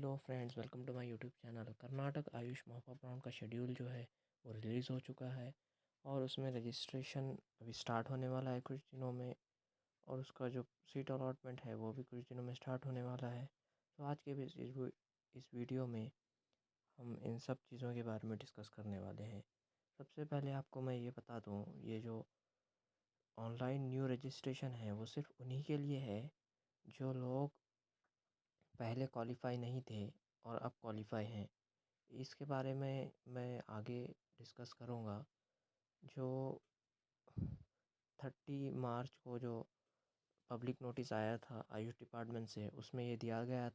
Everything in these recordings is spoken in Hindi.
Hello friends, welcome to my YouTube channel. Karnataka Ayush महाप्राण का शेड्यूल जो है वो रिलीज़ हो चुका है और उसमें रजिस्ट्रेशन अभी स्टार्ट होने वाला है कुछ दिनों में। और उसका जो सीट अलॉटमेंट है वो भी कुछ दिनों में स्टार्ट होने वाला है। तो आज के इस वीडियो में हम इन सब चीज़ों के बारे में डिस्कस करने वाले हैं। सबसे पहले आपको मैं ये बता दूँ, ये जो ऑनलाइन न्यू रजिस्ट्रेशन है वो सिर्फ उन्हीं के लिए है जो लोग पहले क्वालिफाई नहीं थे और अब क्वालिफाई हैं। इसके बारे में मैं आगे डिस्कस करूँगा। जो 30 मार्च को जो पब्लिक नोटिस आया था आयुष डिपार्टमेंट से, उसमें ये दिया गया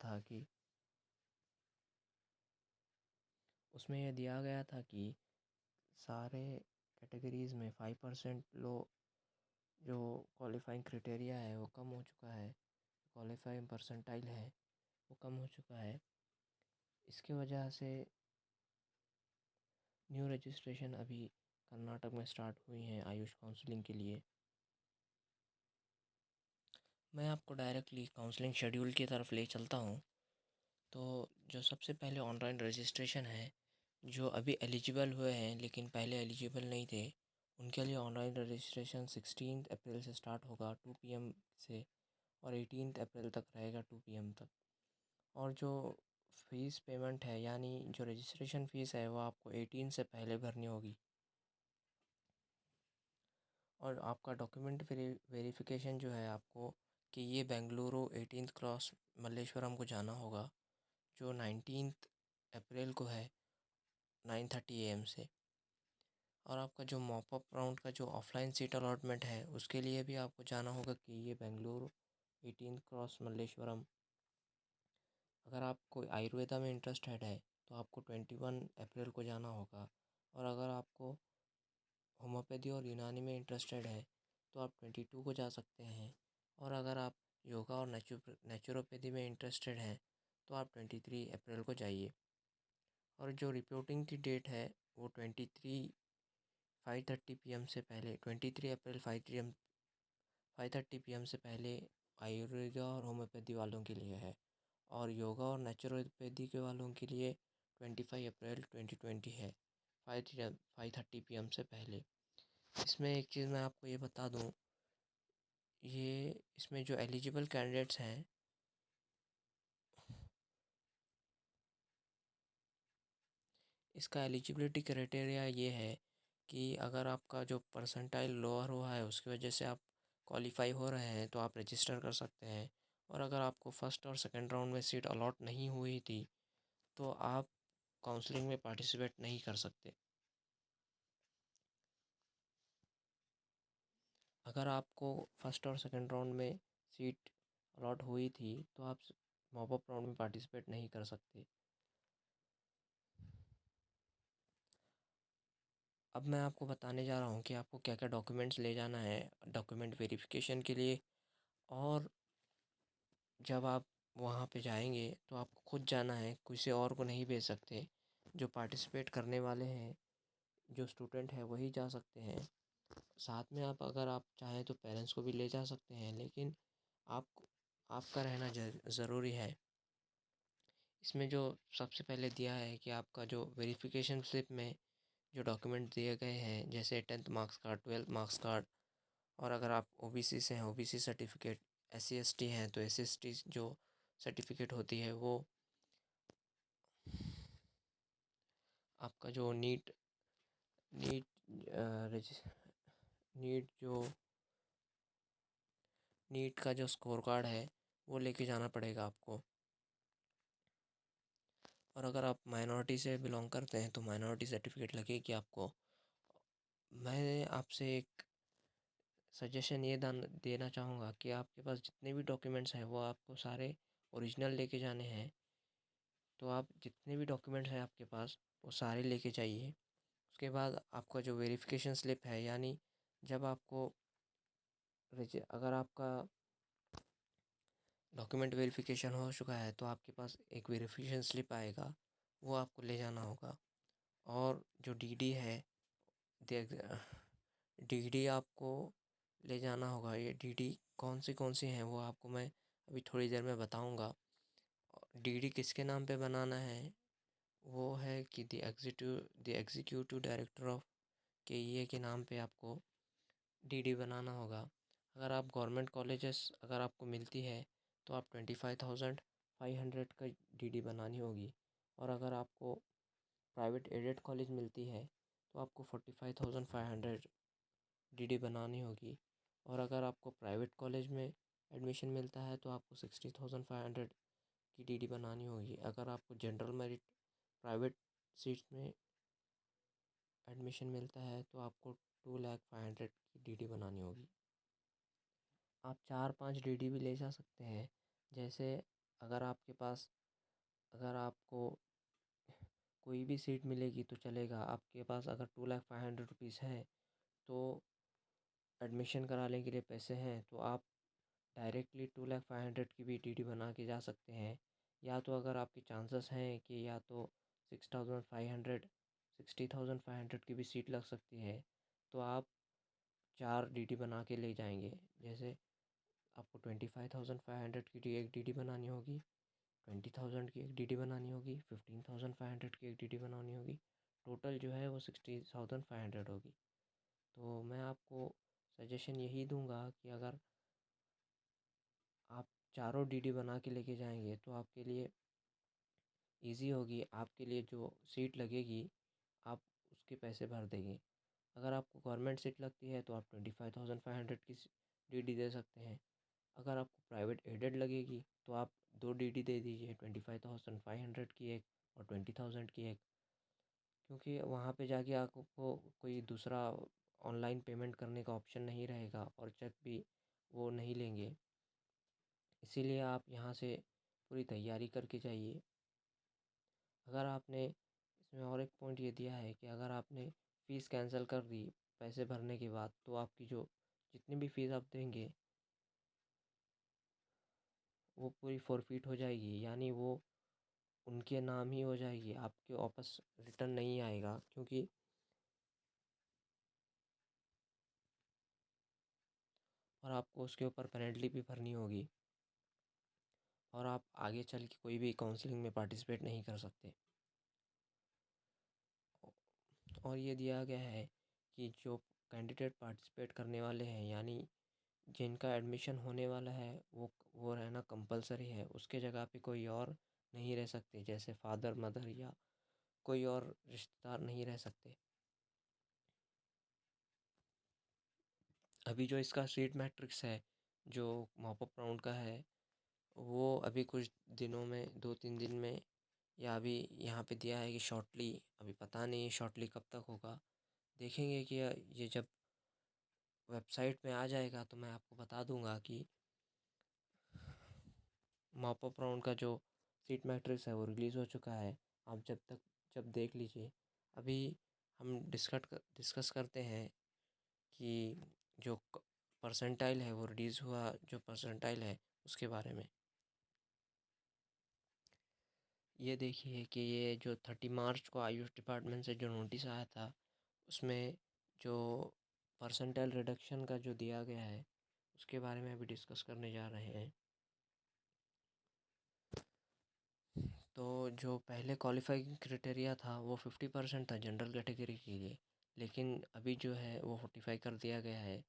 था कि सारे कैटेगरीज़ में 5% लो जो क्वालिफाइंग क्राइटेरिया है वो कम हो चुका है, क्वालिफाइंग परसेंटाइल है वो कम हो चुका है। इसकी वजह से न्यू रजिस्ट्रेशन अभी कर्नाटक में स्टार्ट हुई हैं आयुष काउंसलिंग के लिए। मैं आपको डायरेक्टली काउंसलिंग शेड्यूल की तरफ ले चलता हूँ। तो जो सबसे पहले ऑनलाइन रजिस्ट्रेशन है, जो अभी एलिजिबल हुए हैं लेकिन पहले एलिजिबल नहीं थे, उनके लिए ऑनलाइन रजिस्ट्रेशन 16 अप्रैल से स्टार्ट होगा 2 PM से, और 18 अप्रैल तक रहेगा 2 PM तक। और जो फ़ीस पेमेंट है, यानी जो रजिस्ट्रेशन फ़ीस है, वो आपको 18 से पहले भरनी होगी। और आपका डॉक्यूमेंट वेरिफिकेशन जो है, आपको कि ये बेंगलुरु 18th क्रॉस मल्लेश्वरम को जाना होगा, जो 19 अप्रैल को है 9:30 AM से। और आपका जो मॉपअप राउंड का जो ऑफलाइन सीट अलॉटमेंट है, उसके लिए भी आपको जाना होगा कि ये बेंगलुरु 18th क्रॉस मल्लेश्वरम। अगर आपको आयुर्वेदा में इंटरेस्टेड है तो आपको 21 अप्रैल को जाना होगा। और अगर आपको होम्योपैथी और यूनानी में इंटरेस्टेड है तो आप 22 को जा सकते हैं। और अगर आप योगा और नेचुरोपैथी में इंटरेस्टेड हैं तो आप 23 अप्रैल को जाइए। और जो रिपोर्टिंग की डेट है वो 5:30 PM से पहले, 23 अप्रैल 5:30 PM से पहले आयुर्वेदा और होम्योपैथी वालों के लिए है। और योगा और नेचुरोपैथी के वालों के लिए 25 अप्रैल 2020 है, 5:30 PM से पहले। इसमें एक चीज़ मैं आपको ये बता दूं, ये इसमें जो एलिजिबल कैंडिडेट्स हैं, इसका एलिजिबिलिटी क्राइटेरिया ये है कि अगर आपका जो परसेंटाइल लोअर हुआ है उसकी वजह से आप क्वालिफाई हो रहे हैं तो आप रजिस्टर कर सकते हैं। और अगर आपको फर्स्ट और सेकंड राउंड में सीट अलॉट नहीं हुई थी तो आप काउंसलिंग में पार्टिसिपेट नहीं कर सकते। अगर आपको फर्स्ट और सेकंड राउंड में सीट अलॉट हुई थी तो आप मॉपअप राउंड में पार्टिसिपेट नहीं कर सकते। अब मैं आपको बताने जा रहा हूँ कि आपको क्या क्या डॉक्यूमेंट्स ले जाना है डॉक्यूमेंट वेरिफिकेशन के लिए। और जब आप वहाँ पे जाएंगे तो आपको खुद जाना है, किसी और को नहीं भेज सकते। जो पार्टिसिपेट करने वाले हैं, जो स्टूडेंट है, वही जा सकते हैं। साथ में आप अगर आप चाहें तो पेरेंट्स को भी ले जा सकते हैं, लेकिन आप आपका रहना ज़रूरी है। इसमें जो सबसे पहले दिया है कि आपका जो वेरिफिकेशन स्लिप में जो डॉक्यूमेंट दिए गए हैं, जैसे 10th marks card, 12th marks card, और अगर आप ओबीसी से हैं ओबीसी सर्टिफिकेट, SC ST हैं तो SST जो सर्टिफिकेट होती है वो, आपका जो नीट नीट नीट जो नीट का जो स्कोर कार्ड है वो लेके जाना पड़ेगा आपको। और अगर आप माइनॉरिटी से बिलोंग करते हैं तो माइनॉरिटी सर्टिफिकेट लगेगी आपको। मैं आपसे एक सजेशन ये देना चाहूँगा कि आपके पास जितने भी डॉक्यूमेंट्स हैं वो आपको सारे ओरिजिनल लेके जाने हैं। तो आप जितने भी डॉक्यूमेंट्स हैं आपके पास वो सारे लेके जाइए। उसके बाद आपका जो वेरिफिकेशन स्लिप है, यानी जब आपको अगर आपका डॉक्यूमेंट वेरिफिकेशन हो चुका है तो आपके पास एक वेरिफिकेशन स्लिप आएगा, वो आपको ले जाना होगा। और जो डीडी है, डीडी आपको ले जाना होगा। ये डीडी कौन सी हैं वो आपको मैं अभी थोड़ी देर में बताऊंगा। डीडी किसके नाम पे बनाना है, वो है कि द एग्जीक्यूटिव डायरेक्टर ऑफ केईए के नाम पे आपको डीडी बनाना होगा। अगर आप गवर्नमेंट कॉलेजेस अगर आपको मिलती है तो आप 25,500 का डीडी बनानी होगी, और अगर आपको प्राइवेट एडेड कॉलेज मिलती है तो आपको 45,500 डीडी बनानी होगी, और अगर आपको प्राइवेट कॉलेज में एडमिशन मिलता है तो आपको 60,500 की डीडी बनानी होगी। अगर आपको जनरल मेरिट प्राइवेट सीट्स में एडमिशन मिलता है तो आपको 2,05,000 की डीडी बनानी होगी। आप 4-5 डीडी भी ले जा सकते हैं। जैसे अगर आपके पास अगर आपको कोई भी सीट मिलेगी तो चलेगा, आपके पास अगर 2,05,000 रुपीज़ है तो एडमिशन कराने के लिए पैसे हैं तो आप डायरेक्टली 2,05,000 की भी डीडी बना के जा सकते हैं। या तो अगर आपके चांसेस हैं कि या तो 60,500 की भी सीट लग सकती है तो आप 4 डीडी बना के ले जाएंगे। जैसे आपको 25,500 की एक डीडी बनानी होगी, 20,000 की एक डीडी बनानी होगी, 15,500 की एक डीडी बनानी होगी। टोटल जो है वो 60,500 होगी। तो मैं आपको सजेशन यही दूंगा कि अगर आप चारों डीडी बना के लेके जाएंगे तो आपके लिए इजी होगी। आपके लिए जो सीट लगेगी आप उसके पैसे भर देंगे। अगर आपको गवर्नमेंट सीट लगती है तो आप 25,500 की डीडी दे सकते हैं। अगर आपको प्राइवेट एडेड लगेगी तो आप 2 डीडी दे दीजिए, 25,500 की एक और 20,000 की एक, क्योंकि वहाँ पे जाके आपको कोई दूसरा ऑनलाइन पेमेंट करने का ऑप्शन नहीं रहेगा और चेक भी वो नहीं लेंगे। इसीलिए आप यहाँ से पूरी तैयारी करके जाइए। अगर आपने इसमें और एक पॉइंट ये दिया है कि अगर आपने फ़ीस कैंसिल कर दी पैसे भरने के बाद तो आपकी जो जितनी भी फ़ीस आप देंगे वो पूरी फ़ॉरफिट हो जाएगी, यानी वो उनके नाम ही हो जाएगी, आपके वापस रिटर्न नहीं आएगा। क्योंकि और आपको उसके ऊपर पेनल्टी भी भरनी होगी और आप आगे चल के कोई भी काउंसलिंग में पार्टिसिपेट नहीं कर सकते। और ये दिया गया है कि जो कैंडिडेट पार्टिसिपेट करने वाले हैं, यानी जिनका एडमिशन होने वाला है, वो रहना कंपलसरी है। उसके जगह पे कोई और नहीं रह सकते, जैसे फादर मदर या कोई और रिश्तेदार नहीं रह सकते। अभी जो इसका सीट मैट्रिक्स है जो मॉपअप राउंड का है वो अभी कुछ दिनों में 2-3 दिन में, या अभी यहाँ पे दिया है कि शॉर्टली, अभी पता नहीं शॉर्टली कब तक होगा, देखेंगे कि ये जब वेबसाइट में आ जाएगा तो मैं आपको बता दूंगा कि मॉपअप राउंड का जो सीट मैट्रिक्स है वो रिलीज़ हो चुका है। आप जब देख लीजिए। अभी हम डिस्कस करते हैं कि जो परसेंटाइल है वो रिलीज़ हुआ, जो परसेंटाइल है उसके बारे में। ये देखिए कि ये जो 30 मार्च को आयुष डिपार्टमेंट से जो नोटिस आया था उसमें जो परसेंटाइल रिडक्शन का जो दिया गया है उसके बारे में अभी डिस्कस करने जा रहे हैं। तो जो पहले क्वालिफाइंग क्राइटेरिया था वो 50% था जनरल कैटेगरी के लिए, लेकिन अभी जो है वो 45 कर दिया गया है।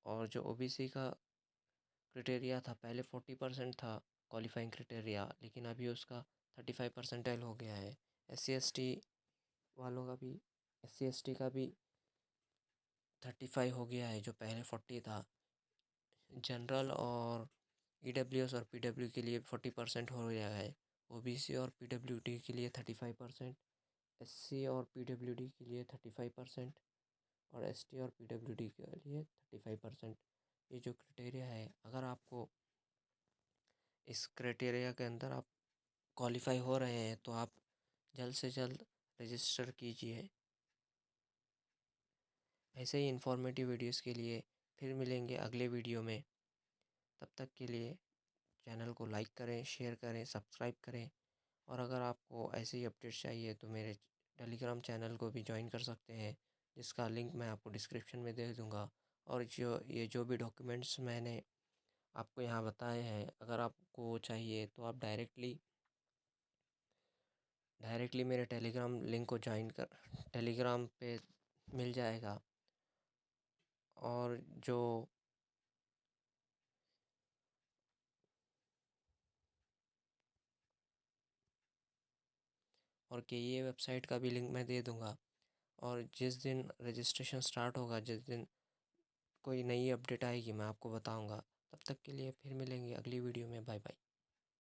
और जो ओबीसी का क्राइटेरिया था पहले 40% था क्वालिफाइंग क्राइटेरिया, लेकिन अभी उसका 35 परसेंटाइल हो गया है। SC ST वालों का भी, SC ST का भी 35 हो गया है, जो पहले 40 था। जनरल और EWS और PW के लिए 40% हो गया है। ओबीसी और PWD के लिए 35%, SC और PWD के लिए 35%, और ST और PWD के लिए 35%। ये जो क्राइटेरिया है, अगर आपको इस क्राइटेरिया के अंदर आप क्वालिफाई हो रहे हैं तो आप जल्द से जल्द रजिस्टर कीजिए। ऐसे ही इन्फॉर्मेटिव वीडियोस के लिए फिर मिलेंगे अगले वीडियो में। तब तक के लिए चैनल को लाइक करें, शेयर करें, सब्सक्राइब करें। और अगर आपको ऐसे ही अपडेट्स चाहिए तो मेरे टेलीग्राम चैनल को भी ज्वाइन कर सकते हैं, जिसका लिंक मैं आपको डिस्क्रिप्शन में दे दूँगा। और जो भी डॉक्यूमेंट्स मैंने आपको यहाँ बताए हैं, अगर आपको चाहिए तो आप डायरेक्टली डायरेक्टली मेरे टेलीग्राम लिंक को ज्वाइन कर, टेलीग्राम पे मिल जाएगा। और जो और के ये वेबसाइट का भी लिंक मैं दे दूँगा। और जिस दिन रजिस्ट्रेशन स्टार्ट होगा, जिस दिन कोई नई अपडेट आएगी, मैं आपको बताऊँगा। तब तक के लिए फिर मिलेंगे अगली वीडियो में। Bye bye.